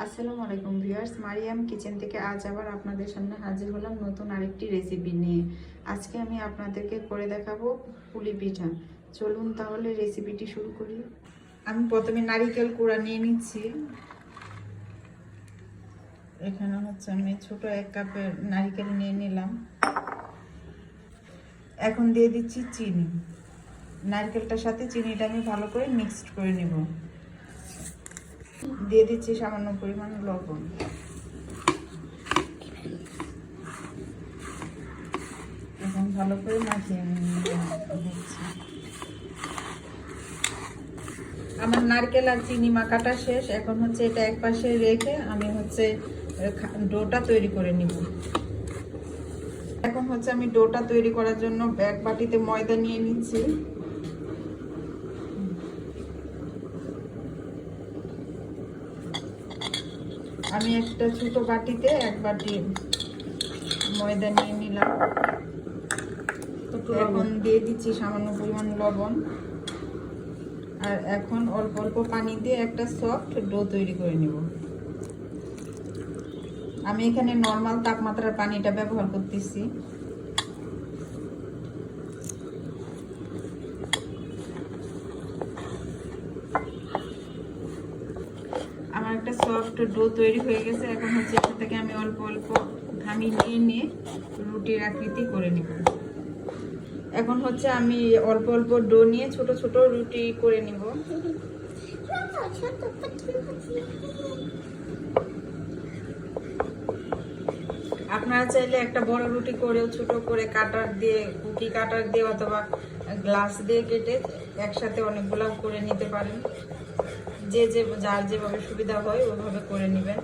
আসসালামু আলাইকুম viewers, Mariam kitchen থেকে আজ আবার আপনাদের সামনে হাজির হলাম নতুন আরেকটি রেসিপি নিয়ে। আজকে আমি আপনাদেরকে করে দেখাবো পুলি পিঠা। চলুন তাহলে রেসিপিটি শুরু করি। আমি প্রথমে নারিকেল কুড়া নিয়ে নিচ্ছি। এখানে হচ্ছে আমি ছোট 1 কাপের নারিকেল নিয়ে নিলাম। এখন দিয়ে দিচ্ছি চিনি। নারকেলটার সাথে চিনিটা আমি ভালো করে মিক্সড করে নেব। দিয়ে দিচ্ছি সামান্য পরিমাণ লবণ। এখন ভালো করে মাখিয়ে দিচ্ছি। আমার নারকেল আর চিনি মাখাটা শেষ। এখন হচ্ছে এটা এক পাশে রেখে আমি হচ্ছে ডোটা তৈরি করে নিব। এখন হচ্ছে আমি ডোটা তৈরি করার জন্য এক বাটিতে ময়দা নিয়ে নিচ্ছি। আমি একটা ছোট বাটিতে 1 বাটি ময়দা নিয়ে নিলাম। এখন দিয়ে দিচ্ছি সামান্য পরিমাণ লবণ। আর এখন অল্প অল্প পানি দিয়ে একটা সফট ডো তৈরি করে নিব। আমি এখানে নরমাল তাপমাত্রার পানিটা ব্যবহার করতেছি। আমার একটা সফট ডো তৈরি হয়ে গেছে। এখন হচ্ছে এখান থেকে আমি অল্প অল্প ঘামি নিয়ে রুটির আকৃতি করে নিব। এখন হচ্ছে আমি অল্প অল্প ডো নিয়ে ছোট ছোট রুটি করে নিব। আপনারা চাইলে একটা বড় রুটি করেও ছোট করে কাটার দিয়ে কুকি কাটার দিয়ে অথবা গ্লাস দিয়ে কেটে একসাথে অনেকগুলো করে নিতে পারেন। যার যেভাবে সুবিধা হয় ওইভাবে করে নেবেন।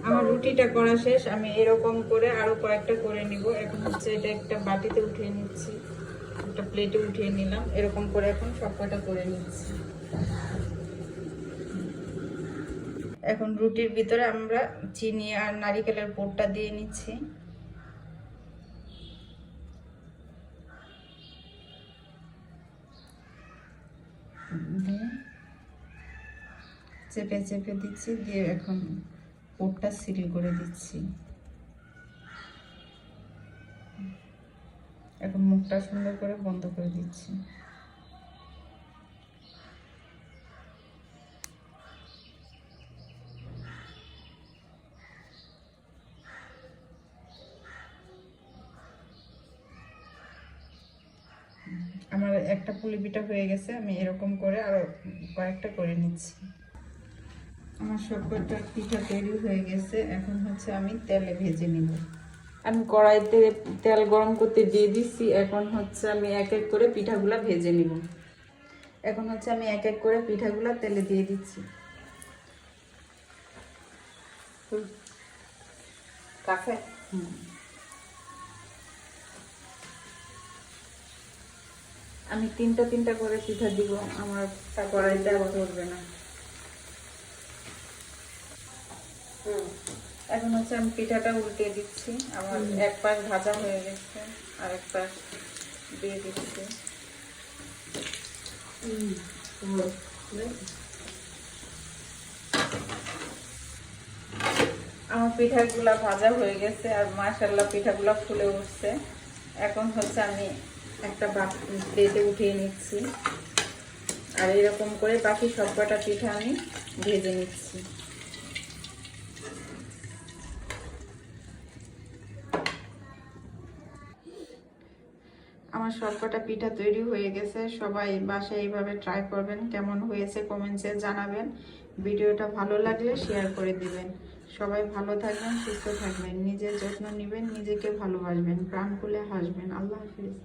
আমার রুটিটা করা শেষ। আমি এরকম করে আরো কয়েকটা করে নিব। এখন হচ্ছে এটা একটা বাটিতে উঠিয়ে নিচ্ছি, একটা প্লেটে উঠিয়ে নিলাম। এরকম করে এখন সবকটা করে নিচ্ছি। এখন রুটির ভিতরে আমরা চিনি আর নারিকেলের পুরটা দিয়ে নিচ্ছি। চেপে চেপে দিচ্ছি, দিয়ে এখন পুরটা সিল করে দিচ্ছি। এখন মুখটা সুন্দর করে বন্ধ করে দিচ্ছি। আমার একটা পুলি পিঠা হয়ে গেছে। আমি এরকম করে আরো কয়েকটা করে নিচ্ছি। আমার সবকটা পিঠা তৈরি হয়ে গেছে। এখন হচ্ছে আমি তেলে ভেজে নিব। আমি কড়াইতে তেল গরম করতে দিয়ে দিচ্ছি। এখন হচ্ছে আমি এক এক করে পিঠাগুলা ভেজে নিব। এখন হচ্ছে আমি এক এক করে পিঠাগুলা তেলে দিয়ে দিচ্ছি। কাছে আমি তিনটা করে পিঠা দিব। আমার কড়াইতে আবার ধরবে না। এখন হচ্ছে আমি পিঠাটা উল্টে দিচ্ছি। আমার এক পাশ ভাজা হয়ে গেছে, আর এক পাশ দিয়ে দিচ্ছি। আমার পিঠাগুলা ভাজা হয়ে গেছে, আর মাশাআল্লাহ পিঠাগুলা ফুলে উঠছে। এখন হচ্ছে আমি একটা প্লেটে উঠিয়ে নিচ্ছি। আর এরকম করে বাকি সবকটা পিঠা আমি ভেজে নিচ্ছি। আমার সবকটা পিঠা তৈরি হয়ে গেছে। সবাই বাসায় এইভাবে ট্রাই করবেন। কেমন হয়েছে কমেন্টসে জানাবেন। ভিডিওটা ভালো লাগলে শেয়ার করে দিবেন। সবাই ভালো থাকবেন, সুস্থ থাকবেন, নিজের যত্ন নেবেন, নিজেকে ভালোবাসবেন, প্রাণ খুলে হাসবেন। আল্লাহ হাফিজ।